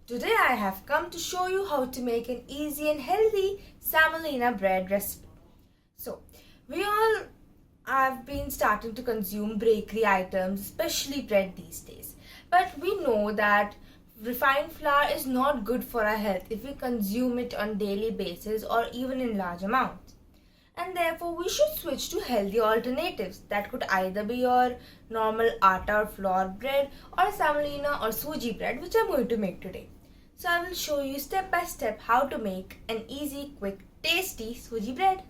Today I have come to show you how to make an easy and healthy semolina bread recipe. So, we all have been starting to consume bakery items, especially bread these days. But we know that refined flour is not good for our health if we consume it on daily basis or even in large amounts. And therefore we should switch to healthy alternatives that could either be your normal atta or flour bread or semolina or Suji bread, which I'm going to make today. So I will show you step by step how to make an easy, quick, tasty Suji bread.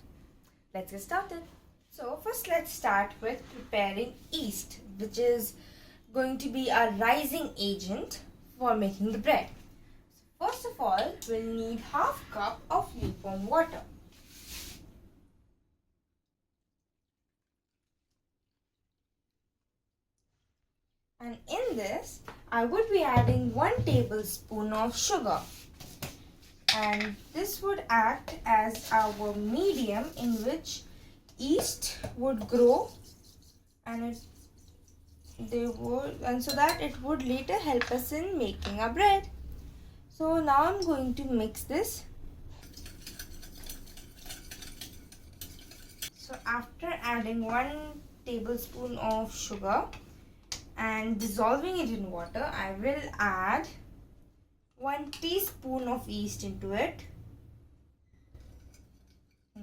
Let's get started. So first let's start with preparing yeast, which is going to be a rising agent for making the bread. So first of all, we'll need half cup of lukewarm water. And in this, I would be adding 1 tablespoon of sugar. And this would act as our medium in which yeast would grow and so that it would later help us in making our bread. So now I'm going to mix this. So after adding 1 tablespoon of sugar and dissolving it in water, I will add 1 teaspoon of yeast into it.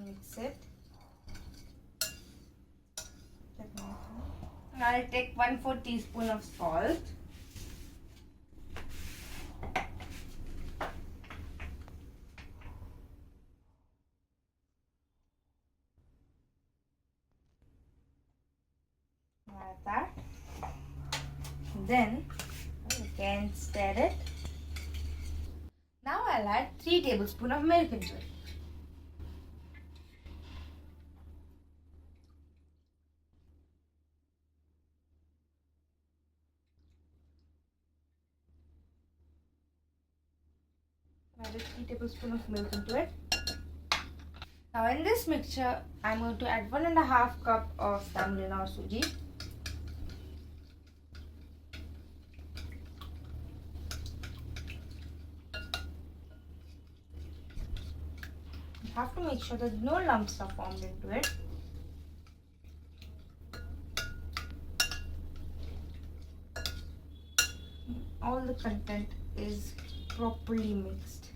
Mix it. Now I'll take 1/4 teaspoon of salt. Like that. Then again stir it. Now I'll add 3 tablespoons of milk into it. Added 3 tablespoons of milk into it. Now in this mixture, I'm going to add 1.5 cup of semolina or Suji. You have to make sure that no lumps are formed into it. All the content is properly mixed.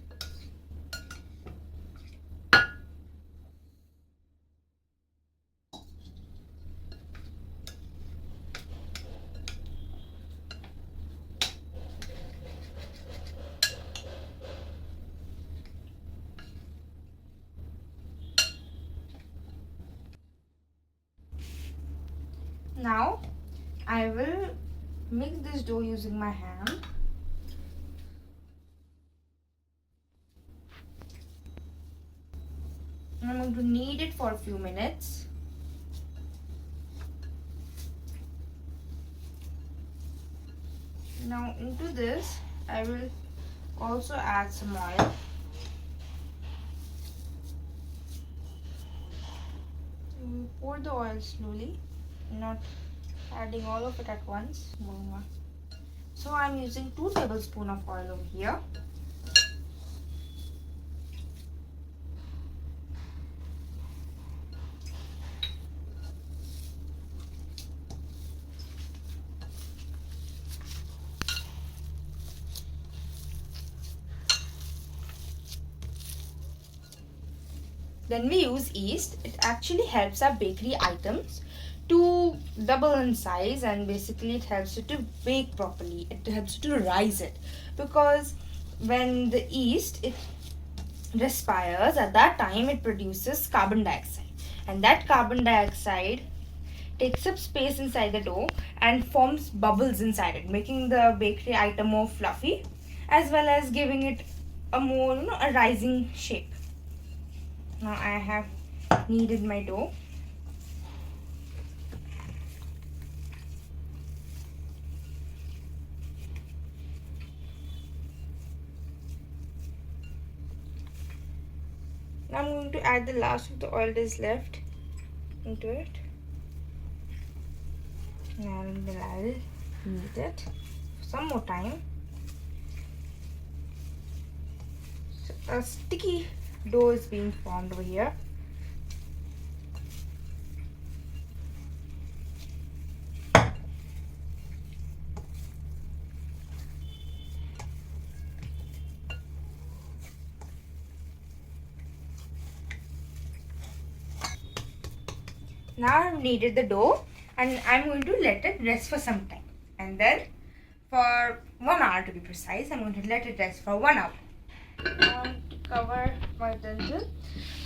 Now I will mix this dough using my hand. And I'm going to knead it for a few minutes. Now into this I will also add some oil. Pour the oil slowly, not adding all of it at once. So I'm using 2 tablespoons of oil over here. Then we use yeast. It actually helps our bakery items to double in size, and basically it helps you to bake properly. It helps you to rise it, because when the yeast respires, at that time it produces carbon dioxide, and that carbon dioxide takes up space inside the dough and forms bubbles inside it, making the bakery item more fluffy as well as giving it a more a rising shape. Now I have kneaded my dough. Now I'm going to add the last of the oil that is left into it. And then I'll knead it for some more time. a sticky dough is being formed over here. Now I've kneaded the dough and I'm going to let it rest for some time. And then for 1 hour to be precise, I'm going to let it rest for 1 hour. To cover my utensil,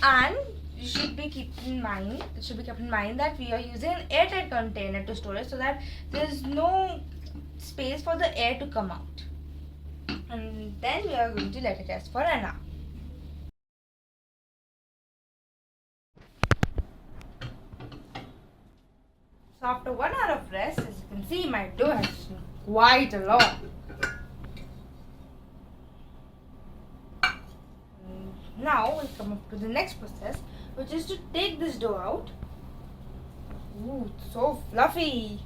and you should be kept in mind. It should be kept in mind that we are using an airtight container to store it, so that there is no space for the air to come out. And then we are going to let it rest for an hour. So after 1 hour of rest, as you can see, my dough has shrunk quite a lot. Now we come up to the next process, which is to take this dough out. Ooh, it's so fluffy.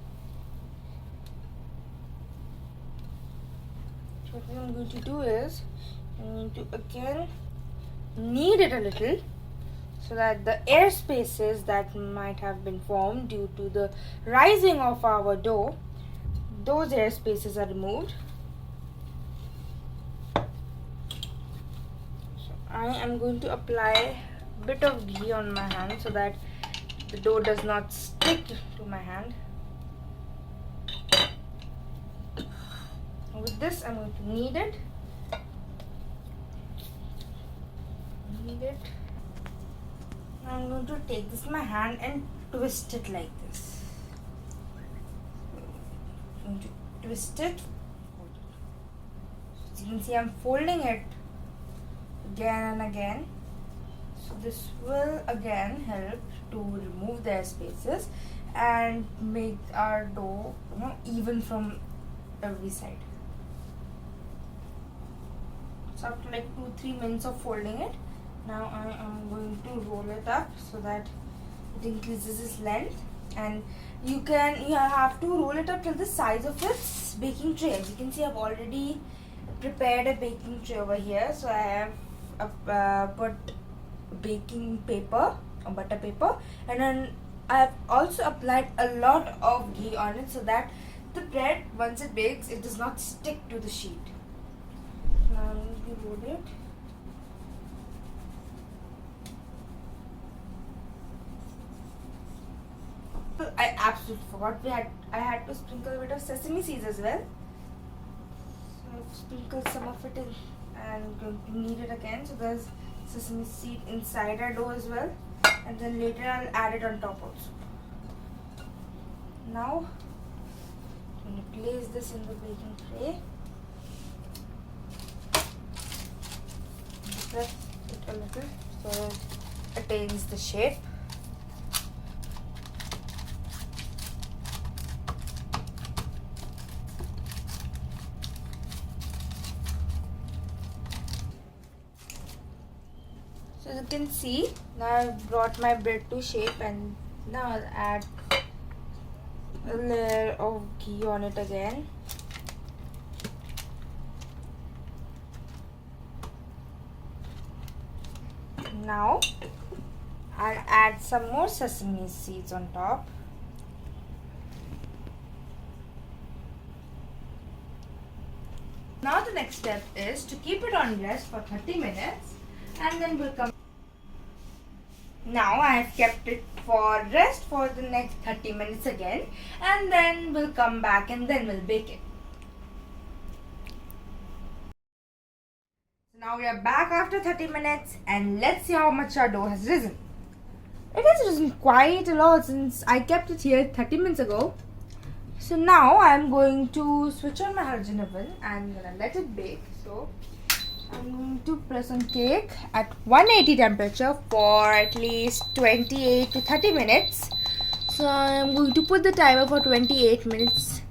So what I'm going to do is, I'm going to again knead it a little, so that the air spaces that might have been formed due to the rising of our dough, those air spaces are removed. I am going to apply a bit of ghee on my hand so that the dough does not stick to my hand. With this, I'm going to knead it. I'm going to take this in my hand and twist it like this. I'm going to twist it. As you can see, I'm folding it again and again. So this will again help to remove the air spaces and make our dough, even from every side. So after like 2-3 minutes of folding it, now I am going to roll it up so that it increases its length. And you have to roll it up till the size of its baking tray. As you can see, I've already prepared a baking tray over here. So I have put baking paper or butter paper, and then I've also applied a lot of ghee on it so that the bread, once it bakes, it does not stick to the sheet. Now I'm going to roll it. I absolutely forgot. I had to sprinkle a bit of sesame seeds as well. So I've sprinkled some of it in and going to knead it again. So there's sesame seed inside our dough as well. And then later I'll add it on top also. Now I'm going to place this in the baking tray. Press it a little so it attains the shape. So as you can see, now I've brought my bread to shape, and now I'll add a layer of ghee on it again. Now I'll add some more sesame seeds on top. Now the next step is to keep it on rest for 30 minutes, and then we'll come. Now I have kept it for rest for the next 30 minutes again, and then we'll come back and then we'll bake it. So now we are back after 30 minutes, and let's see how much our dough has risen. It has risen quite a lot since I kept it here 30 minutes ago. So now I'm going to switch on my halogen oven and I'm gonna let it bake. So I'm going to press on cake at 180 temperature for at least 28 to 30 minutes. So I'm going to put the timer for 28 minutes.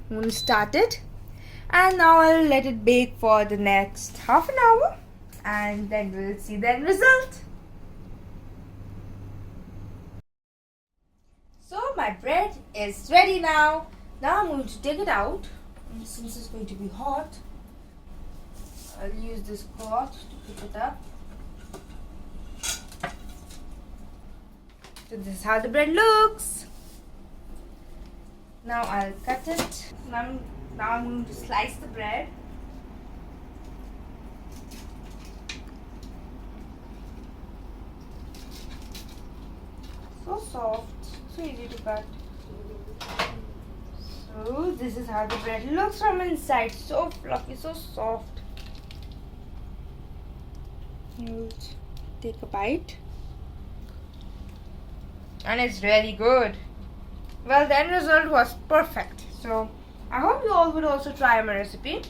I'm going to start it. And now I'll let it bake for the next half an hour. And then we'll see the end result. So my bread is ready now. Now I'm going to take it out. And since it's going to be hot, I'll use this cloth to pick it up. So this is how the bread looks. Now I'll cut it. Now I'm going to slice the bread. So soft, so easy to cut. So this is how the bread looks from inside. So fluffy, so soft. You take a bite. And it's really good. Well, the end result was perfect. So I hope you all would also try my recipe.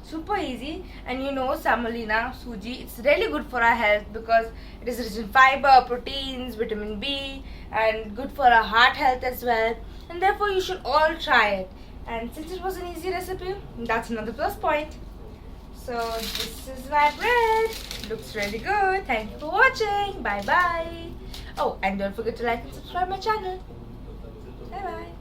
Super easy, and you know, semolina, Suji, it's really good for our health because it is rich in fiber, proteins, vitamin B, and good for our heart health as well. And therefore, you should all try it. And since it was an easy recipe, that's another plus point. So this is my bread. Looks really good. Thank you for watching. Bye bye. Oh, and don't forget to like and subscribe my channel. Bye bye.